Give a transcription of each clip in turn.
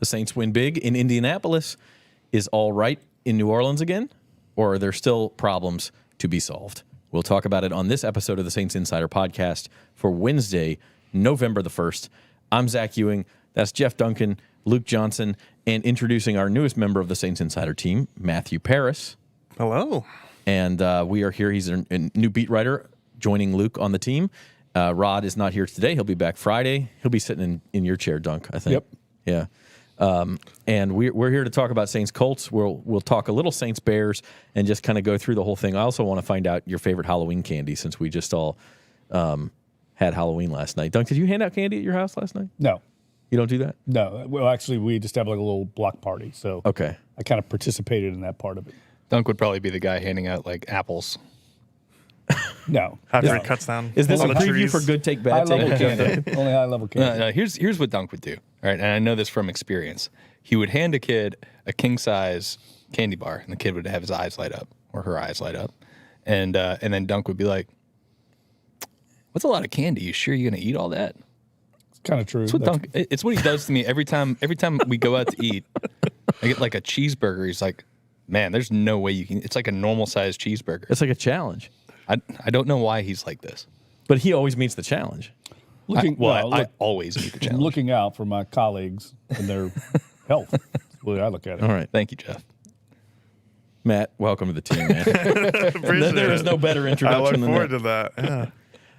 The Saints win big in Indianapolis. Is all right in New Orleans again? Or are there still problems to be solved? We'll talk about it on this episode of the Saints Insider Podcast for Wednesday, November the 1st. I'm Zach Ewing. That's Jeff Duncan, Luke Johnson, and introducing our newest member of the Saints Insider team, Matthew Paris. Hello. And we are here. He's a new beat writer joining Luke on the team. Rod is not here today. He'll be back Friday. He'll be sitting in your chair, Dunk, I think. Yep. Yeah. And we're here to talk about Saints Colts. We'll talk a little Saints Bears and just kind of go through the whole thing. I also want to find out your favorite Halloween candy since we just all had Halloween last night. Dunk, did you hand out candy at your house last night? No. You don't do that? No. Well, actually, we just have like a little block party. So Okay. I kind of participated in that part of it. Dunk would probably be the guy handing out like apples. No. After he cuts down. Is this a all the preview trees. for good take, High bad level take? candy. Only high level candy. No, here's what Dunk would do. All right, and I know this from experience. He would hand a kid a king size candy bar, and the kid would have his eyes light up or her eyes light up, and then Dunk would be like, "What's a lot of candy? You sure you're gonna eat all that?" It's kind of true. It's what he does to me every time we go out to eat. I get like a cheeseburger. He's like, "Man, there's no way you can." It's like a normal sized cheeseburger. It's like a challenge. I don't know why he's like this. But he always meets the challenge. I always meet the challenge. Looking out for my colleagues and their health. That's the way I look at it. All right. Thank you, Jeff. Matt, welcome to the team, man. There is no better I introduction look than forward that. to that.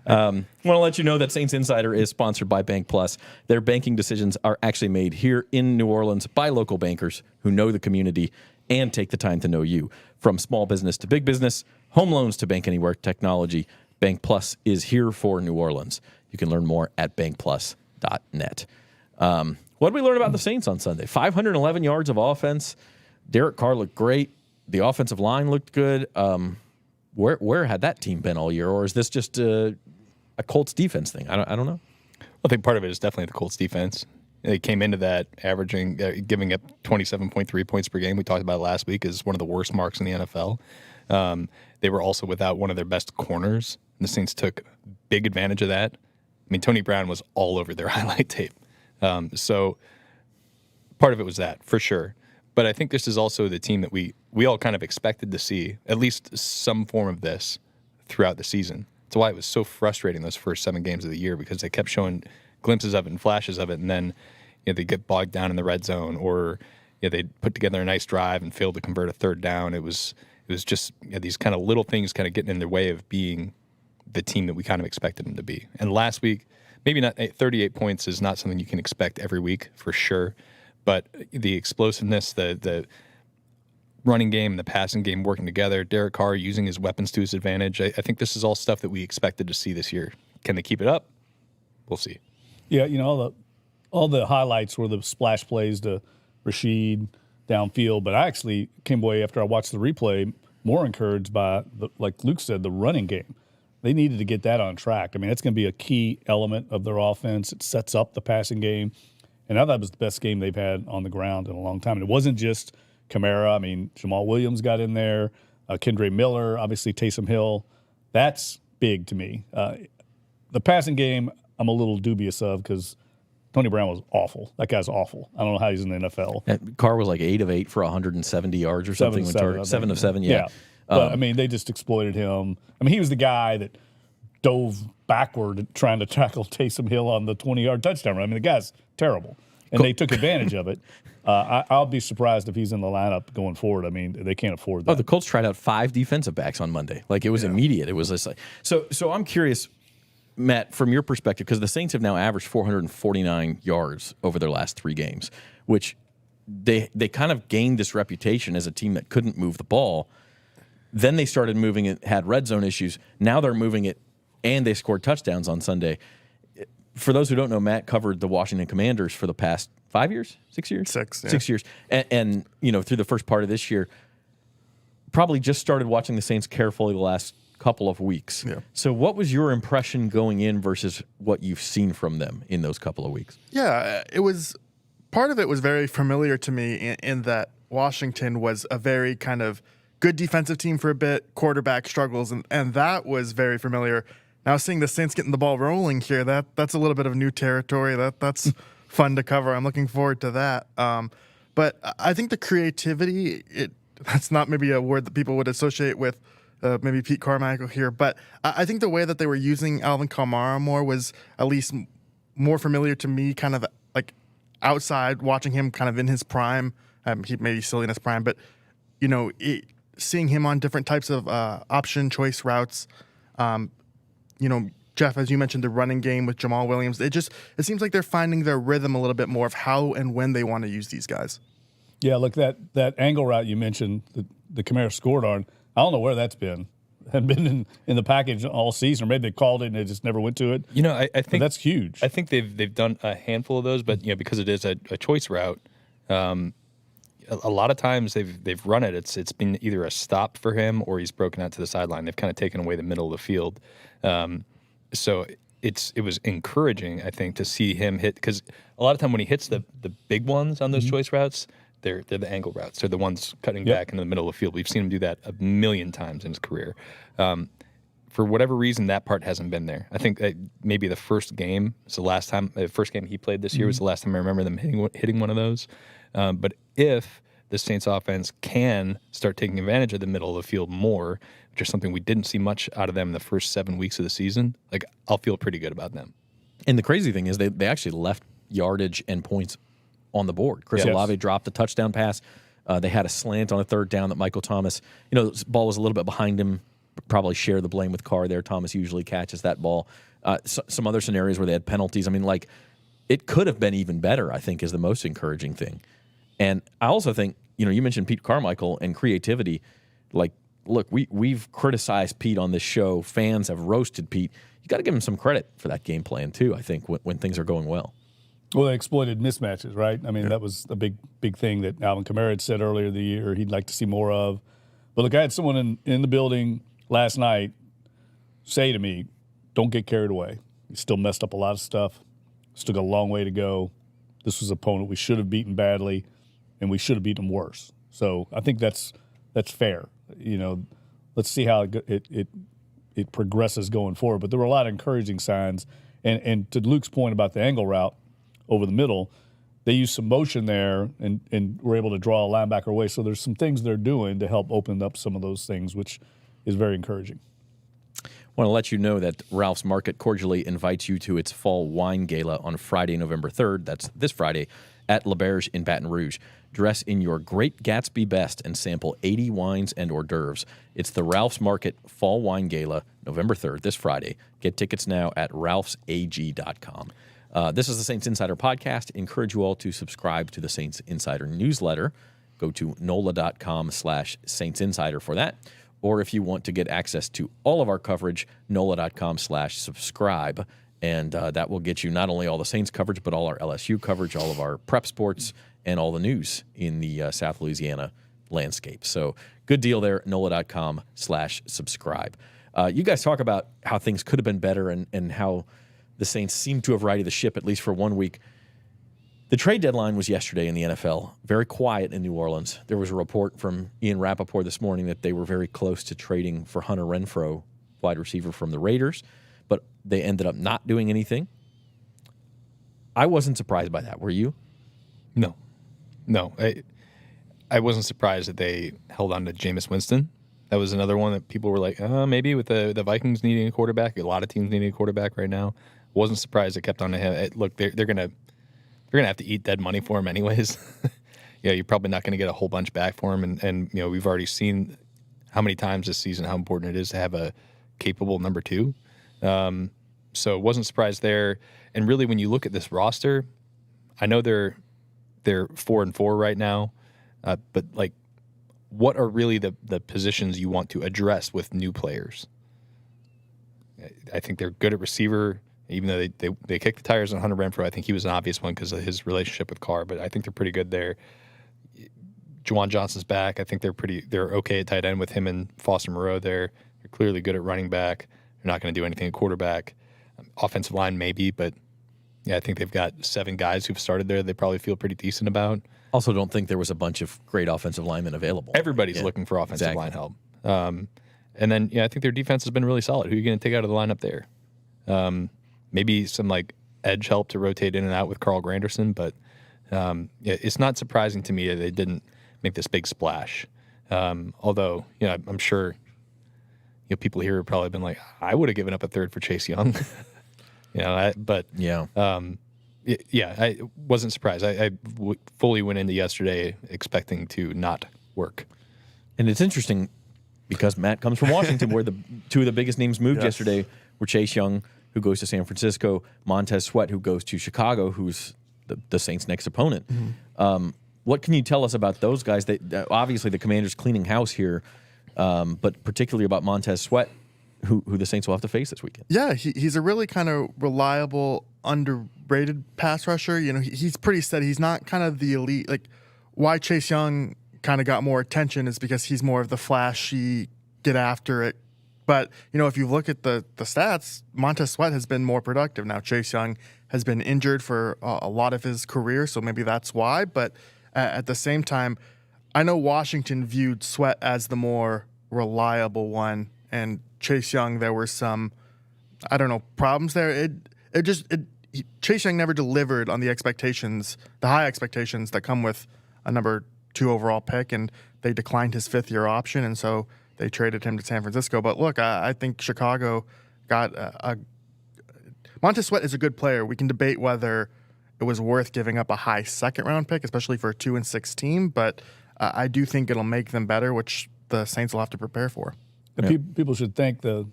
Yeah. I want to let you know that Saints Insider is sponsored by Bank Plus. Their banking decisions are actually made here in New Orleans by local bankers who know the community and take the time to know you. From small business to big business, home loans to bank anywhere technology, Bank Plus is here for New Orleans. You can learn more at bankplus.net. What did we learn about the Saints on Sunday? 511 yards of offense. Derek Carr looked great. The offensive line looked good. Where had that team been all year? Or is this just a Colts defense thing? I don't know. I think part of it is definitely the Colts defense. They came into that averaging, giving up 27.3 points per game. We talked about it last week as one of the worst marks in the NFL. They were also without one of their best corners. And the Saints took big advantage of that. I mean, Tony Brown was all over their highlight tape. So part of it was that, for sure. But I think this is also the team that we all kind of expected to see, at least some form of this throughout the season. That's why it was so frustrating those first 7 games of the year, because they kept showing glimpses of it and flashes of it, and then they get bogged down in the red zone, or they put together a nice drive and failed to convert a third down. It was just these kind of little things kind of getting in their way of being the team that we kind of expected them to be. And last week, maybe not 38 points is not something you can expect every week for sure, but the explosiveness, the running game, the passing game working together, Derek Carr using his weapons to his advantage. I think this is all stuff that we expected to see this year. Can they keep it up? We'll see. Yeah, all the highlights were the splash plays to Rashid downfield, but I actually came away after I watched the replay more encouraged by, like Luke said, the running game. They needed to get that on track. I mean, that's going to be a key element of their offense. It sets up the passing game, and I thought it was the best game they've had on the ground in a long time. And it wasn't just Kamara. I mean, Jamal Williams got in there, Kendre Miller, obviously Taysom Hill. That's big to me. The passing game, I'm a little dubious of because Tony Brown was awful. That guy's awful. I don't know how he's in the NFL. That Carr was like 8 of 8 for 170 yards or something. 7 of 7, yeah. But, I mean, they just exploited him. I mean, he was the guy that dove backward trying to tackle Taysom Hill on the 20-yard touchdown run. I mean, the guy's terrible. And they took advantage of it. I'll be surprised if he's in the lineup going forward. I mean, they can't afford that. Oh, the Colts tried out 5 defensive backs on Monday. Like, it was immediate. It was just like so I'm curious, Matt, from your perspective, because the Saints have now averaged 449 yards over their last 3 games, which they kind of gained this reputation as a team that couldn't move the ball. Then they started moving it, had red zone issues. Now they're moving it, and they scored touchdowns on Sunday. For those who don't know, Matt covered the Washington Commanders for the past 5 years, 6 years? 6, yeah. 6 years. And through the first part of this year, probably just started watching the Saints carefully the last couple of weeks. Yeah. So what was your impression going in versus what you've seen from them in those couple of weeks? Yeah, it was part of it was very familiar to me in that Washington was a very kind of good defensive team for a bit, quarterback struggles, and that was very familiar. Now seeing the Saints getting the ball rolling here, that's a little bit of new territory. That's fun to cover. I'm looking forward to that. But I think the creativity, that's not maybe a word that people would associate with maybe Pete Carmichael here, but I think the way that they were using Alvin Kamara more was at least more familiar to me, kind of like outside watching him kind of in his prime. He may be still in his prime, but seeing him on different types of option choice routes. Jeff, as you mentioned, the running game with Jamal Williams, it seems like they're finding their rhythm a little bit more of how and when they want to use these guys. Yeah, look, that angle route you mentioned, the Kamara scored on, I don't know where that's been. Had been in the package all season, or maybe they called it and they just never went to it. I think but that's huge. I think they've done a handful of those, but because it is a choice route, a lot of times they've run it. It's been either a stop for him or he's broken out to the sideline. They've kind of taken away the middle of the field. So it was encouraging, I think, to see him hit, because a lot of time when he hits the big ones on those choice routes, they're the angle routes. They're the ones cutting back into the middle of the field. We've seen him do that a million times in his career. For whatever reason, that part hasn't been there. I think maybe the first game is the first game he played this year was the last time I remember them hitting one of those. But if the Saints offense can start taking advantage of the middle of the field more, which is something we didn't see much out of them in the first 7 weeks of the season, I'll feel pretty good about them. And the crazy thing is they actually left yardage and points on the board. Chris Olave dropped a touchdown pass. They had a slant on a third down that Michael Thomas, the ball was a little bit behind him, probably share the blame with Carr there. Thomas usually catches that ball. Some other scenarios where they had penalties. I mean, it could have been even better, I think, is the most encouraging thing. And I also think, you mentioned Pete Carmichael and creativity. Look, we've criticized Pete on this show. Fans have roasted Pete. You got to give him some credit for that game plan, too, I think, when things are going well. Well, they exploited mismatches, right? I mean, that was a big thing that Alvin Kamara had said earlier in the year he'd like to see more of. But look, I had someone in the building last night say to me, don't get carried away. He still messed up a lot of stuff. Still got a long way to go. This was an opponent we should have beaten badly, and we should have beaten them worse. So I think that's fair. Let's see how it progresses going forward. But there were a lot of encouraging signs. And to Luke's point about the angle route over the middle, they used some motion there and were able to draw a linebacker away. So there's some things they're doing to help open up some of those things, which is very encouraging. I want to let you know that Ralph's Market cordially invites you to its Fall Wine Gala on Friday, November 3rd. That's this Friday at L'Auberge in Baton Rouge. Dress in your Great Gatsby best and sample 80 wines and hors d'oeuvres. It's the Ralph's Market Fall Wine Gala, November 3rd, this Friday. Get tickets now at ralphsag.com. This is the Saints Insider Podcast. Encourage you all to subscribe to the Saints Insider newsletter. Go to NOLA.com/Saints Insider for that. Or if you want to get access to all of our coverage, NOLA.com/subscribe. And that will get you not only all the Saints coverage, but all our LSU coverage, all of our prep sports, and all the news in the South Louisiana landscape. So good deal there, NOLA.com/subscribe. You guys talk about how things could have been better and how the Saints seem to have righted the ship, at least for 1 week. The trade deadline was yesterday in the NFL. Very quiet in New Orleans. There was a report from Ian Rappaport this morning that they were very close to trading for Hunter Renfrow, wide receiver from the Raiders, but they ended up not doing anything. I wasn't surprised by that. Were you? No. I wasn't surprised that they held on to Jameis Winston. That was another one that people were like, maybe with the Vikings needing a quarterback, a lot of teams needing a quarterback right now. Wasn't surprised it kept on to him. Look, they're gonna have to eat dead money for him anyways. You're probably not going to get a whole bunch back for him, and we've already seen how many times this season how important it is to have a capable number two. So wasn't surprised there. And really, when you look at this roster, I know they're 4-4 right now, but what are really the positions you want to address with new players? I think they're good at receiver, even though they kicked the tires on Hunter Renfrow. I think he was an obvious one because of his relationship with Carr, but I think they're pretty good there. Juwan Johnson's back. I think they're okay at tight end with him and Foster Moreau there. They're clearly good at running back. They're not going to do anything at quarterback. Offensive line maybe, but I think they've got 7 guys who've started there they probably feel pretty decent about. Also don't think there was a bunch of great offensive linemen available. Everybody's looking for offensive line help. And then, I think their defense has been really solid. Who are you going to take out of the lineup there? Maybe some edge help to rotate in and out with Carl Granderson, but it's not surprising to me that they didn't make this big splash. Although, I'm sure people here have probably been like, I would have given up a third for Chase Young. I wasn't surprised. I fully went into yesterday expecting to not work. And it's interesting because Matt comes from Washington, where the two of the biggest names moved yesterday were Chase Young, who goes to San Francisco, Montez Sweat, who goes to Chicago, who's the Saints' next opponent. Mm-hmm. What can you tell us about those guys? Obviously, the Commanders cleaning house here, but particularly about Montez Sweat, who the Saints will have to face this weekend. Yeah, he's a really kind of reliable, underrated pass rusher. He's pretty steady. He's not kind of the elite. Like, why Chase Young kind of got more attention is because he's more of the flashy, get after it. But, if you look at the stats, Montez Sweat has been more productive. Now, Chase Young has been injured for a lot of his career, so maybe that's why. But at the same time, I know Washington viewed Sweat as the more reliable one, and Chase Young, there were some, problems there. Chase Young never delivered on the expectations, the high expectations that come with a number 2 overall pick, and they declined his 5th-year option, and so they traded him to San Francisco. But look, I think Chicago got Montez Sweat is a good player. We can debate whether it was worth giving up a high 2nd-round pick, especially for a 2-6 team, but I do think it'll make them better, which the Saints will have to prepare for. And people should thank the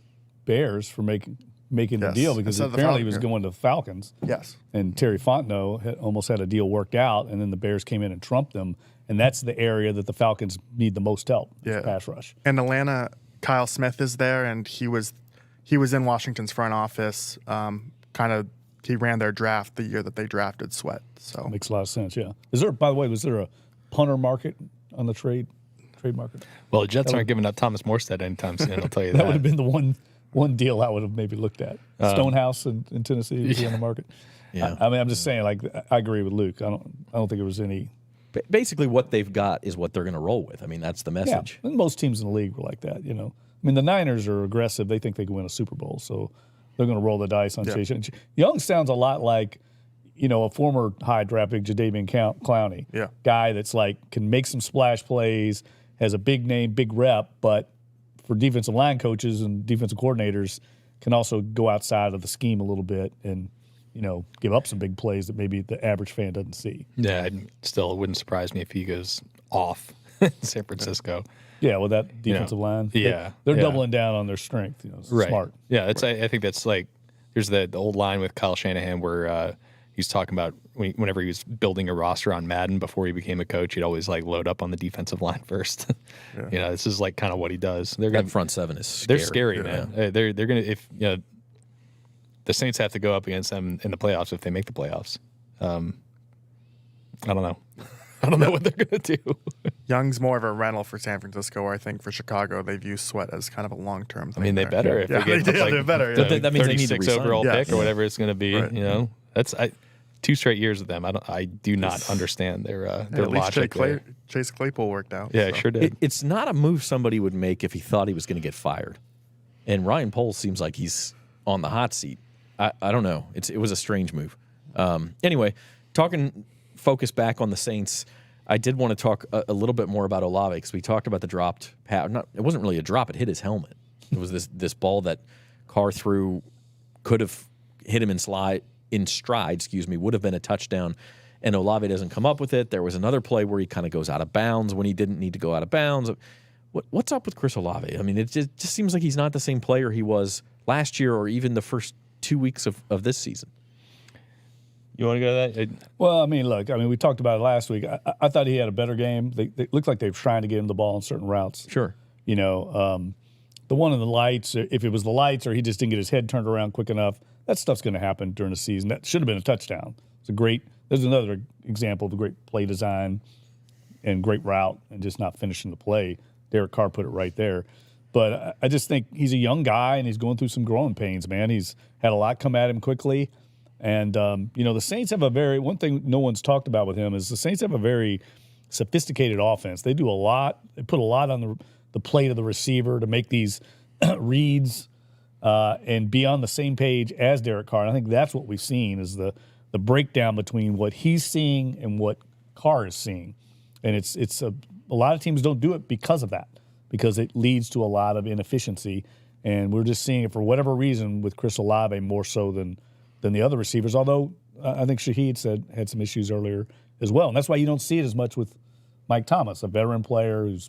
Bears for making the deal, because apparently he was going to the Falcons. Yes. And Terry Fontenot almost had a deal worked out, and then the Bears came in and trumped them. And that's the area that the Falcons need the most help, pass rush. And Atlanta, Kyle Smith is there, and he was in Washington's front office. He ran their draft the year that they drafted Sweat. So makes a lot of sense. Yeah. By the way, was there a punter market on the trade market? Well, the Jets aren't giving up Thomas Morstead anytime soon. I'll tell you that. That would have been the one deal I would have maybe looked at. Stonehouse in Tennessee was on the market. Yeah. I'm just saying, I agree with Luke. I don't think it was any. Basically, what they've got is what they're going to roll with. I mean, that's the message. Yeah, and most teams in the league were like that. The Niners are aggressive. They think they can win a Super Bowl, so they're going to roll the dice on Chase Young. Sounds a lot like, a former high draft pick, Jadeveon Clowney. Yeah. Guy that's can make some splash plays, has a big name, big rep, but for defensive line coaches and defensive coordinators can also go outside of the scheme a little bit and give up some big plays that maybe the average fan doesn't see. Yeah, it wouldn't surprise me if he goes off in San Francisco. Yeah, with that defensive line. Yeah. They're doubling down on their strength. It's right. Smart. Yeah, I think that's there's the old line with Kyle Shanahan where he's talking about whenever he was building a roster on Madden before he became a coach, he'd always load up on the defensive line first. This is kind of what he does. That front 7 is scary. They're scary, man. They're going to, if the Saints have to go up against them in the playoffs if they make the playoffs. I don't know. I don't know what they're going to do. Young's more of a rental for San Francisco, or I think for Chicago, they view Sweat as kind of a long-term thing. I mean, they better if they get they better. The that means they need to 36 resign. overall pick or whatever it's going to be. Right. That's 2 straight years with them. I do not understand their at least logic. Chase Claypool worked out. Yeah, so. Sure did. It's not a move somebody would make if he thought he was going to get fired. And Ryan Poles seems like he's on the hot seat. I don't know. It was a strange move. Anyway, focus back on the Saints. I did want to talk a little bit more about Olave because we talked about the dropped pass. It wasn't really a drop; it hit his helmet. It was this ball that Carr threw, could have hit him in stride. Would have been a touchdown, and Olave doesn't come up with it. There was another play where he kind of goes out of bounds when he didn't need to go out of bounds. What's up with Chris Olave? I mean, it just seems like he's not the same player he was last year or even the first 2 weeks of this season. You want to go to that? Well, we talked about it last week. I thought he had a better game. They looked like they were trying to get him the ball on certain routes. Sure. The one in the lights, if it was the lights or he just didn't get his head turned around quick enough, that stuff's going to happen during the season. That should have been a touchdown. There's another example of a great play design and great route and just not finishing the play. Derek Carr put it right there. But I just think he's a young guy and he's going through some growing pains, man. He's had a lot come at him quickly. And, the Saints have one thing no one's talked about with him is the Saints have a very sophisticated offense. They do a lot. They put a lot on the plate of the receiver to make these reads and be on the same page as Derek Carr. And I think that's what we've seen is the breakdown between what he's seeing and what Carr is seeing. And it's a lot of teams don't do it because of that, because it leads to a lot of inefficiency. And we're just seeing it for whatever reason with Chris Olave more so than the other receivers, although I think Shaheed had some issues earlier as well. And that's why you don't see it as much with Mike Thomas, a veteran player who's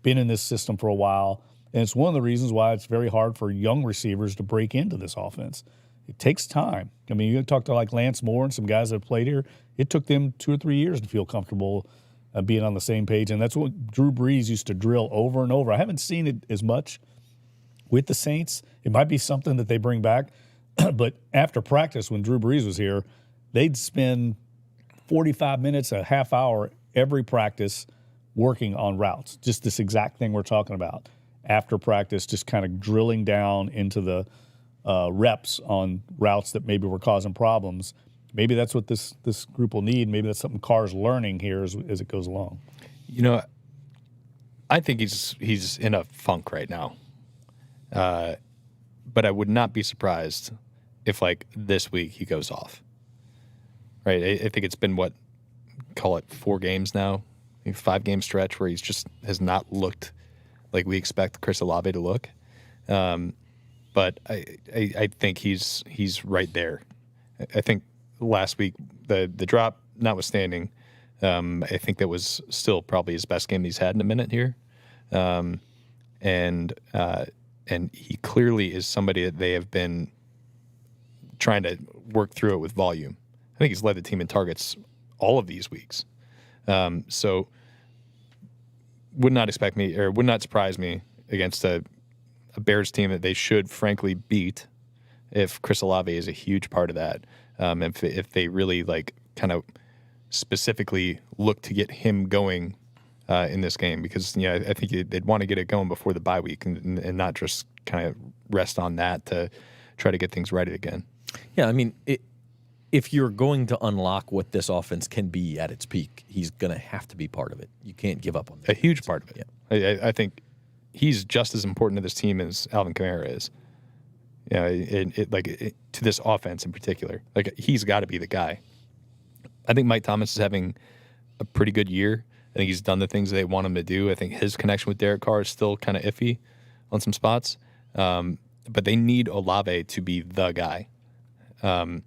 been in this system for a while. And it's one of the reasons why it's very hard for young receivers to break into this offense. It takes time. I mean, you talk to like Lance Moore and some guys that have played here. It took them 2 or 3 years to feel comfortable being on the same page. And that's what Drew Brees used to drill over and over. I haven't seen it as much with the Saints. It might be something that they bring back. But after practice, when Drew Brees was here, they'd spend 45 minutes, a half hour every practice working on routes. Just this exact thing we're talking about. After practice, just kind of drilling down into the reps on routes that maybe were causing problems. Maybe that's what this group will need. Maybe that's something Carr's learning here as it goes along. You know, I think he's in a funk right now. But I would not be surprised if, like, this week he goes off. Right? I think it's been, call it 4 games now, 5-game stretch where he's just has not looked like we expect Chris Olave to look. But I think he's right there. I think last week, the drop notwithstanding, I think that was still probably his best game he's had in a minute here. And he clearly is somebody that they have been trying to work through it with volume. I think he's led the team in targets all of these weeks. So would not surprise me against a Bears team that they should frankly beat if Chris Olave is a huge part of that. If they really kind of specifically look to get him going in this game, because I think they'd want to get it going before the bye week and not just kind of rest on that to try to get things right again. Yeah, I mean, if you're going to unlock what this offense can be at its peak, he's going to have to be part of it. You can't give up on that. A huge part of it. Yeah. I think he's just as important to this team as Alvin Kamara is. To this offense in particular. Like, he's got to be the guy. I think Mike Thomas is having a pretty good year. I think he's done the things they want him to do. I think his connection with Derek Carr is still kind of iffy on some spots. But they need Olave to be the guy. And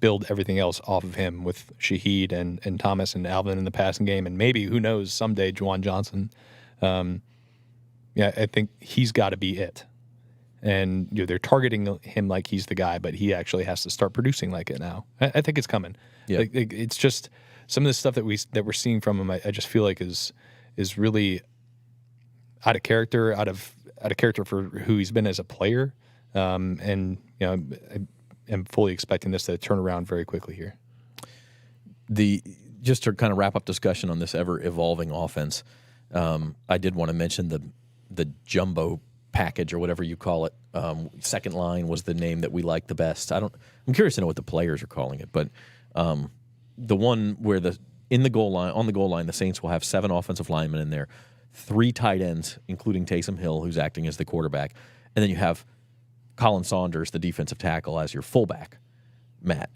build everything else off of him with Shaheed and Thomas and Alvin in the passing game, and maybe, who knows, someday Juwan Johnson. I think he's got to be it. And they're targeting him like he's the guy, but he actually has to start producing like it now. I think it's coming. Yeah. It's just some of the stuff that we're seeing from him. I just feel like is really out of character for who he's been as a player. I'm fully expecting this to turn around very quickly here. Just to kind of wrap up discussion on this ever-evolving offense, I did want to mention the jumbo package or whatever you call it. Second line was the name that we liked the best. I'm curious to know what the players are calling it, but the one where on the goal line, the Saints will have 7 offensive linemen in there, 3 tight ends, including Taysom Hill, who's acting as the quarterback, and then you have Colin Saunders, the defensive tackle, as your fullback, Matt.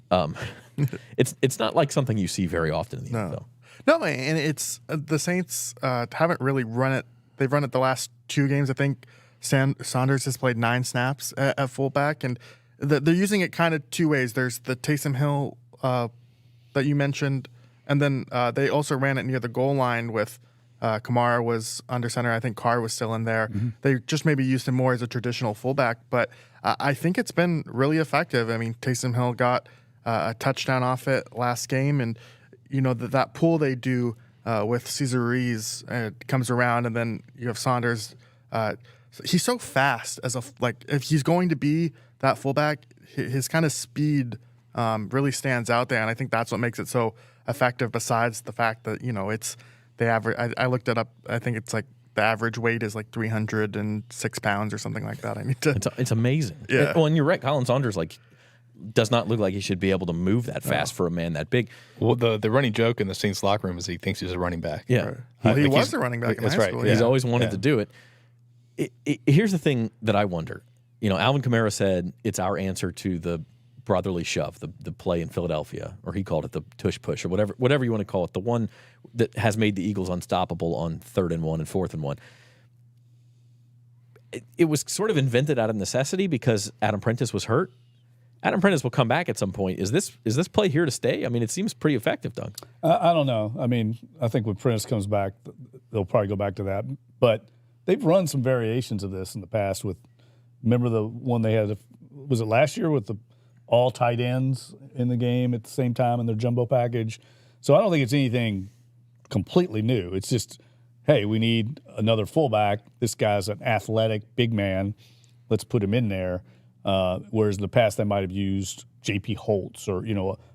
It's not like something you see very often in the NFL. No, and it's the Saints haven't really run it. They've run it the last 2 games. I think Saunders has played 9 snaps at fullback, and they're using it kind of 2 ways. There's the Taysom Hill that you mentioned, and then they also ran it near the goal line with Kamara was under center. I think Carr was still in there. Mm-hmm. They just maybe used him more as a traditional fullback, but I think it's been really effective. I mean, Taysom Hill got a touchdown off it last game, and that pull they do with Cesar Ruiz comes around, and then you have Saunders. He's so fast if he's going to be that fullback, his kind of speed really stands out there, and I think that's what makes it so effective. Besides the fact that it's the average. I looked it up. I think it's like the average weight is like 306 pounds or something like that. I need to. It's amazing. Yeah. And you're right. Colin Saunders does not look like he should be able to move that fast for a man that big. Well, the running joke in the Saints locker room is he thinks he's a running back. Yeah. Right. Well, he was a running back in high school. Right. Yeah. He's always wanted to do it. Here's the thing that I wonder. Alvin Kamara said it's our answer to the brotherly shove, the play in Philadelphia, or he called it the tush push, or whatever you want to call it, the one that has made the Eagles unstoppable on 3rd and 1 and 4th and 1. It was sort of invented out of necessity because Adam Prentice was hurt. Adam Prentice will come back at some point. Is this play here to stay? I mean, it seems pretty effective, Dunk. I don't know. I mean, I think when Prentice comes back, they'll probably go back to that. But they've run some variations of this in the past. Remember the one they had? Was it last year with the all tight ends in the game at the same time in their jumbo package? So I don't think it's anything completely new. It's just, hey, we need another fullback. This guy's an athletic big man. Let's put him in there. Whereas in the past they might have used J.P. Holtz or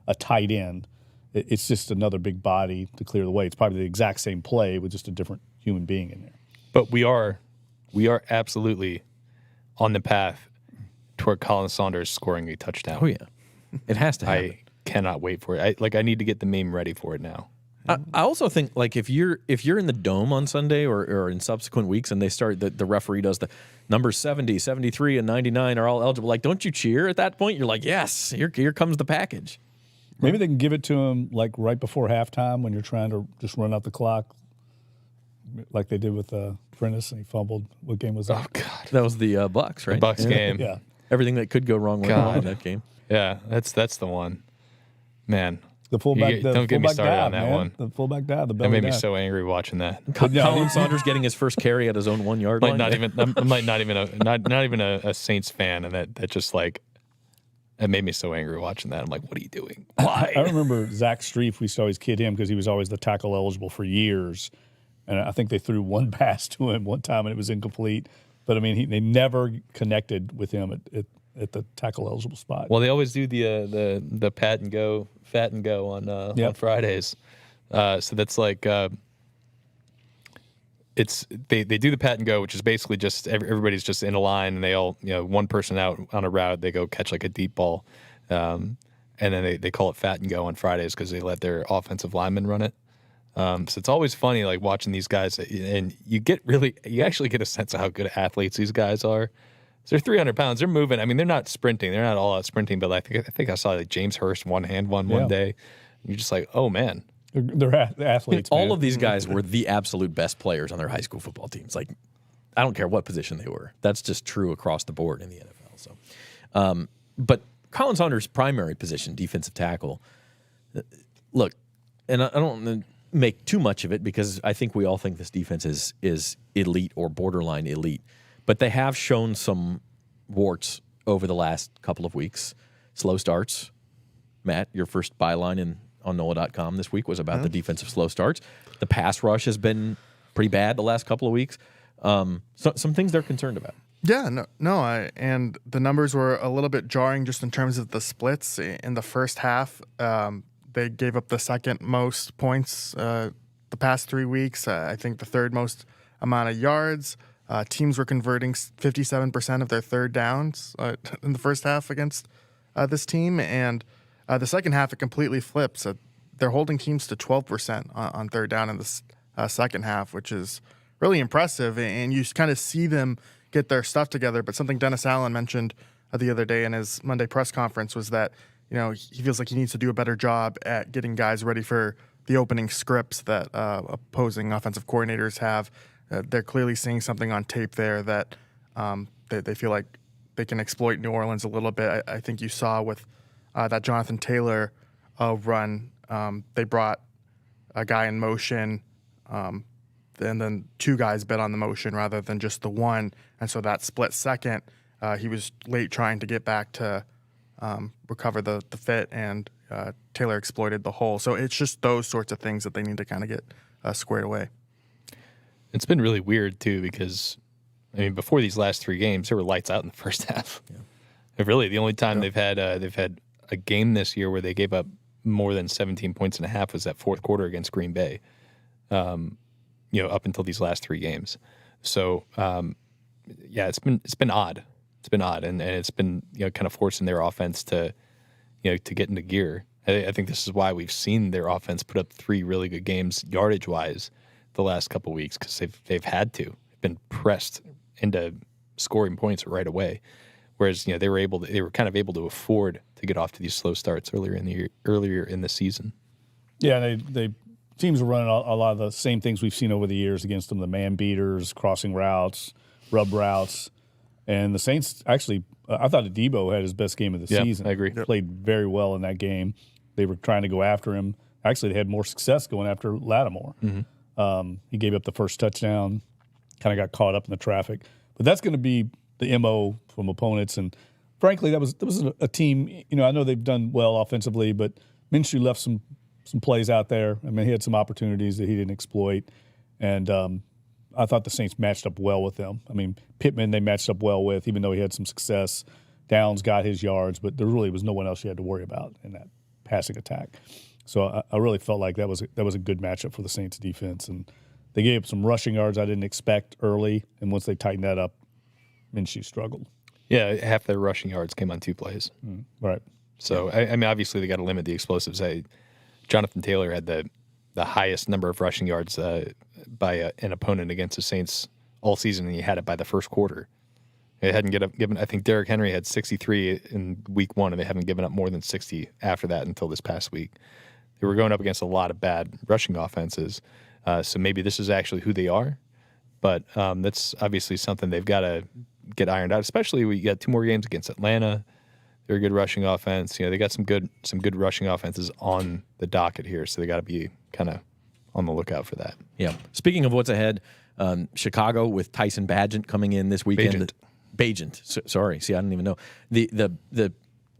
a tight end. It's just another big body to clear the way. It's probably the exact same play with just a different human being in there. But we are absolutely on the path toward Colin Saunders scoring a touchdown. Oh yeah, it has to happen. I cannot wait for it. I need to get the meme ready for it now. I also think if you're in the Dome on Sunday or in subsequent weeks and they start the referee does the numbers 70, 73, and 99 are all eligible. Like, don't you cheer at that point? You're like, yes, here comes the package. Maybe they can give it to him like right before halftime when you're trying to just run out the clock, like they did with Prentice and he fumbled. What game was that? Oh God, that was the Bucks, right? The Bucks game. Yeah, everything that could go wrong went wrong in that game. Yeah, that's the one, man. The fullback. Don't get me started on that one. The fullback dive. That made me so angry watching that. Colin Saunders getting his first carry at his own 1 yard line. I'm like not even a Saints fan, and that just like it made me so angry watching that. I'm like, what are you doing? Why? I remember Zach Streif. We used to always kid him because he was always the tackle eligible for years, and I think they threw one pass to him one time and it was incomplete. But I mean, they never connected with him at the tackle eligible spot. Well, they always do the fat and go on Fridays. So that's like they do the pat and go, which is basically just everybody's just in a line and they all one person out on a route, they go catch like a deep ball, and then they call it fat and go on Fridays because they let their offensive linemen run it. So it's always funny like watching these guys, and you actually get a sense of how good athletes these guys are. They're 300 pounds. They're moving. I mean, they're not sprinting. They're not all out sprinting. But I think I saw like James Hurst one day. And you're just like, oh man, they're athletes. All of these guys were the absolute best players on their high school football teams. Like, I don't care what position they were. That's just true across the board in the NFL. So, but Colin Saunders' primary position, defensive tackle. Look, and I don't make too much of it because I think we all think this defense is elite or borderline elite. But they have shown some warts over the last couple of weeks. Slow starts. Matt, your first byline on NOLA.com this week was about the defensive slow starts. The pass rush has been pretty bad the last couple of weeks. Some things they're concerned about. Yeah, and the numbers were a little bit jarring just in terms of the splits. In the first half, they gave up the second most points the past 3 weeks. I think the third most amount of yards. Teams were converting 57% of their third downs in the first half against this team. And the second half, it completely flips. They're holding teams to 12% on third down in the second half, which is really impressive. And you kind of see them get their stuff together. But something Dennis Allen mentioned the other day in his Monday press conference was that, he feels like he needs to do a better job at getting guys ready for the opening scripts that opposing offensive coordinators have. They're clearly seeing something on tape there that they feel like they can exploit New Orleans a little bit. I think you saw with that Jonathan Taylor run, they brought a guy in motion, and then two guys bit on the motion rather than just the one. And so that split second, he was late trying to get back to recover the fit, and Taylor exploited the hole. So it's just those sorts of things that they need to kind of get squared away. It's been really weird too because, before these last 3 games, there were lights out in the first half. Yeah. Really, the only time they've had a game this year where they gave up more than 17 points and a half was that fourth quarter against Green Bay. Up until these last 3 games. So, it's been odd. It's been odd, and it's been kind of forcing their offense to get into gear. I think this is why we've seen their offense put up 3 really good games yardage wise the last couple of weeks because they've had to. They've been pressed into scoring points right away. Whereas they were kind of able to afford to get off to these slow starts earlier in the season. Yeah, they teams are running a lot of the same things we've seen over the years against them: the man beaters, crossing routes, rub routes, and the Saints actually. I thought Debo had his best game of the season. I agree. Played very well in that game. They were trying to go after him. Actually, they had more success going after Lattimore. He gave up the first touchdown, kind of got caught up in the traffic. But that's going to be the MO from opponents. And frankly, that was a team. I know they've done well offensively, but Minshew left some plays out there. I mean, he had some opportunities that he didn't exploit, and I thought the Saints matched up well with them. I mean, Pittman they matched up well with, even though he had some success. Downs got his yards, but there really was no one else you had to worry about in that passing attack. So I really felt like that was a good matchup for the Saints defense, and they gave up some rushing yards I didn't expect early, and once they tightened that up, Minshew struggled. Yeah, half their rushing yards came on 2 plays. Right. So I mean, obviously they got to limit the explosives. Jonathan Taylor had the highest number of rushing yards by an opponent against the Saints all season, and he had it by the first quarter. They hadn't given. I think Derrick Henry had 63 in week 1, and they haven't given up more than 60 after that until this past week. They were going up against a lot of bad rushing offenses, so maybe this is actually who they are. But that's obviously something they've got to get ironed out. Especially we got 2 more games against Atlanta. They're a good rushing offense. They got some good rushing offenses on the docket here, so they got to be kind of on the lookout for that. Yeah. Speaking of what's ahead, Chicago with Tyson Bagent coming in this weekend. Bagent. Sorry. See, I didn't even know. The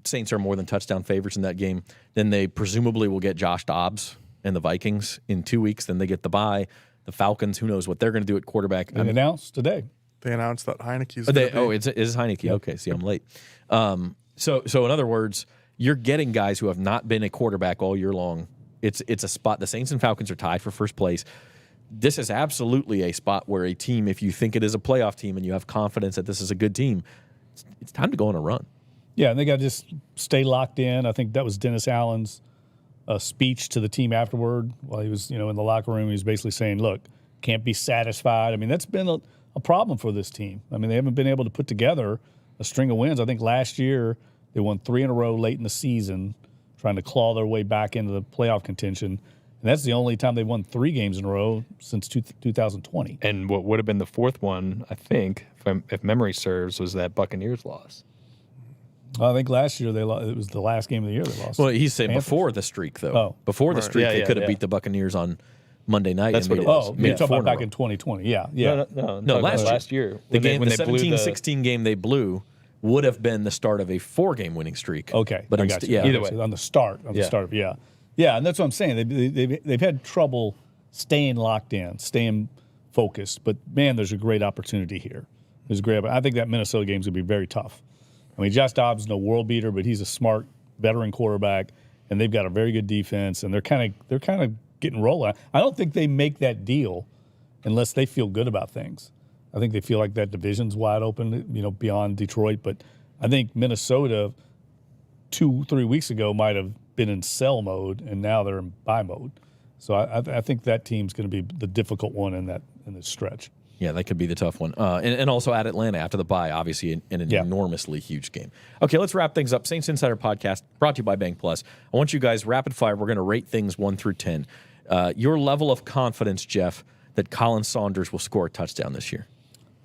Saints are more than touchdown favorites in that game. Then they presumably will get Josh Dobbs and the Vikings in 2 weeks. Then they get the bye. The Falcons, who knows what they're going to do at quarterback. They announced today. They announced that Heineke's it is Heineke. Yep. Okay, see, I'm late. So in other words, you're getting guys who have not been a quarterback all year long. It's a spot. The Saints and Falcons are tied for first place. This is absolutely a spot where a team, if you think it is a playoff team and you have confidence that this is a good team, it's time to go on a run. Yeah, and they got to just stay locked in. I think that was Dennis Allen's speech to the team afterward while he was, in the locker room. He was basically saying, look, can't be satisfied. I mean, that's been a problem for this team. I mean, they haven't been able to put together a string of wins. I think last year they won 3 in a row late in the season, trying to claw their way back into the playoff contention. And that's the only time they've won 3 games in a row since 2020. And what would have been the 4th one, I think, if memory serves, was that Buccaneers loss. I think last year it was the last game of the year they lost. Well, he's saying before the streak, though. Oh. Before the streak, they could have beat the Buccaneers on Monday night. That's what it was. You're talking about back in in 2020. Yeah. No, last year. The 17-16 game they blew would have been the start of a 4-game winning streak. Okay. But either way. So on the start. Yeah, and that's what I'm saying. They've had trouble staying locked in, staying focused. But, man, there's a great opportunity here. I think that Minnesota game's going to be very tough. I mean, Josh Dobbs is no world beater, but he's a smart veteran quarterback, and they've got a very good defense, and they're kind of getting rolling. I don't think they make that deal unless they feel good about things. I think they feel like that division's wide open, beyond Detroit. But I think Minnesota 2-3 weeks ago might have been in sell mode, and now they're in buy mode. So I think that team's going to be the difficult one in this stretch. Yeah, that could be the tough one. And also at Atlanta after the bye, obviously an enormously huge game. Okay, let's wrap things up. Saints Insider Podcast brought to you by Bank Plus. I want you guys, rapid fire, we're going to rate things 1 through 10. Your level of confidence, Jeff, that Colin Saunders will score a touchdown this year.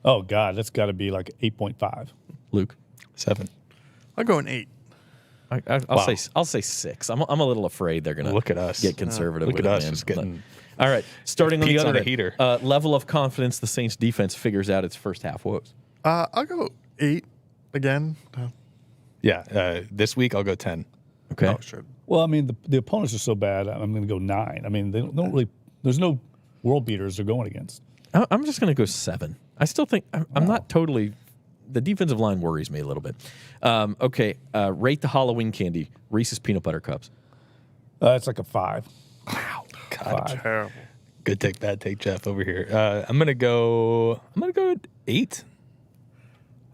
Oh, God, that's got to be like 8.5. Luke? 7. I'll go an 8. I'll say 6. I'm a little afraid they're going to get conservative. Look with at us it, man. just getting... All right, starting on the Pete's other on the end, heater. Level of confidence the Saints defense figures out its first half woes. I'll go 8 again. This week I'll go 10. Okay. Oh, sure. Well, I mean, the opponents are so bad, I'm going to go 9. I mean, they don't really – there's no world beaters they're going against. I'm just going to go 7. I still think I'm not totally – the defensive line worries me a little bit. Okay, rate the Halloween candy, Reese's Peanut Butter Cups. It's like a 5. Wow. God, 5. Terrible. Good take, bad take, Jeff over here. I'm gonna go 8.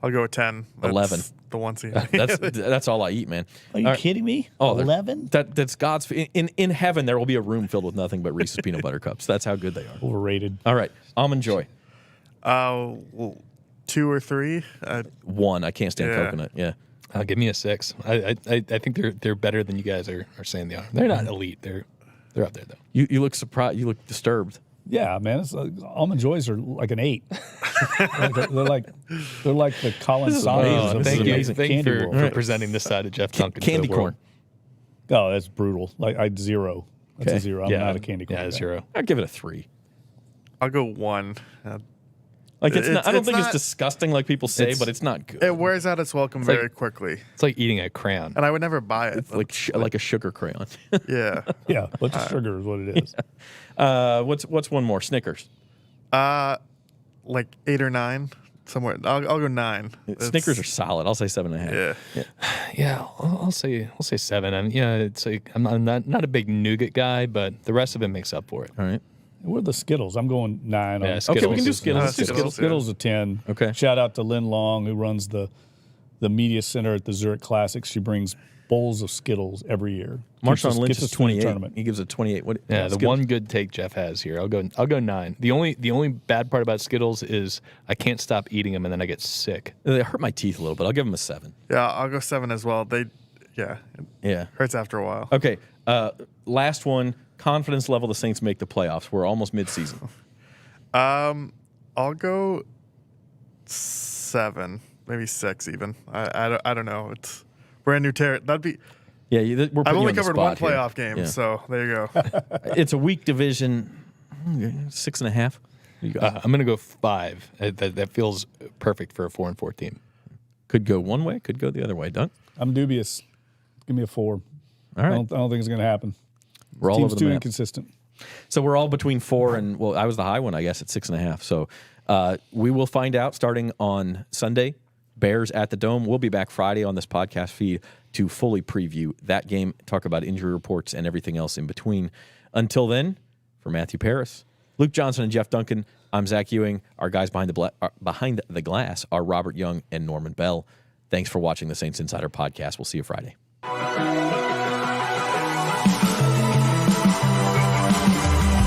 I'll go with 10. That's 11. The one seed. That's all I eat, man. Are you kidding me? Oh, 11? That's God's. In heaven, there will be a room filled with nothing but Reese's Peanut Butter Cups. That's how good they are. Overrated. All right, Almond Joy. Well, 2 or 3. 1. I can't stand Yeah. coconut. Yeah. Give me a 6. I think they're better than you guys are saying they are. They're not elite. They're up there though. You look surprised. You look disturbed. Yeah, man. It's Almond Joys are like an 8. they're like the Colin Sanders of Thank the you candy for world. presenting this side of Jeff Duncan. to the Candy world. corn. Oh, that's brutal. Like I'd 0. That's Okay. a 0. I'm not a candy corn. Yeah, guy. 0. I'd give it a 3. I'll go 1. Like it's not, I don't it's think it's not- disgusting like people say, It's- but it's not good. It wears out its welcome like- very quickly, It's like eating a crayon. and I would never buy it. like a sugar crayon. Yeah. Yeah, bunch of sugar is what it is. What's one more? Snickers. Like 8 or 9 somewhere. I'll go 9. Snickers are solid. I'll say 7.5. Yeah. Yeah, I'll say 7. It's like I'm not a big nougat guy, but the rest of it makes up for it. All right. What are the Skittles? I'm going 9. Yeah, on Skittles Okay, we can do is- Skittles. Let's do Skittles. Skittles. Skittles a 10. Okay. Shout out to Lynn Long, who runs the media center at the Zurich Classics. She brings bowls of Skittles every year. Marshawn Lynch Gets is us through the 28. tournament. He gives a 28. What? Yeah, the Skittles? one good take Jeff has here. I'll go 9. The only bad part about Skittles is I can't stop eating them and then I get sick. They hurt my teeth a little bit. I'll give them a 7. Yeah, I'll go 7 as well. It Yeah. hurts after a while. Okay. Last one. Confidence level the Saints make the playoffs. We're almost midseason. I'll go 7, maybe 6 even. I don't know. It's brand new territory. That'd be. Yeah, we're putting I've you only on the covered one spot here. playoff game, Yeah. so there you go. It's a weak division. 6.5. You guys I'm gonna go 5. That feels perfect for a 4-4 team. could go one way, could go the other way. Dunk. I'm dubious. Give me a 4. All I right. don't think it's going to happen. We're all Team's over the too map. inconsistent. So we're all between 4 and, well, I was the high one, I guess, at 6.5. So we will find out starting on Sunday. Bears at the Dome. We'll be back Friday on this podcast feed to fully preview that game, talk about injury reports and everything else in between. Until then, for Matthew Paris, Luke Johnson, and Jeff Duncan, I'm Zach Ewing. Our guys behind the glass are Robert Young and Norman Bell. Thanks for watching the Saints Insider Podcast. We'll see you Friday.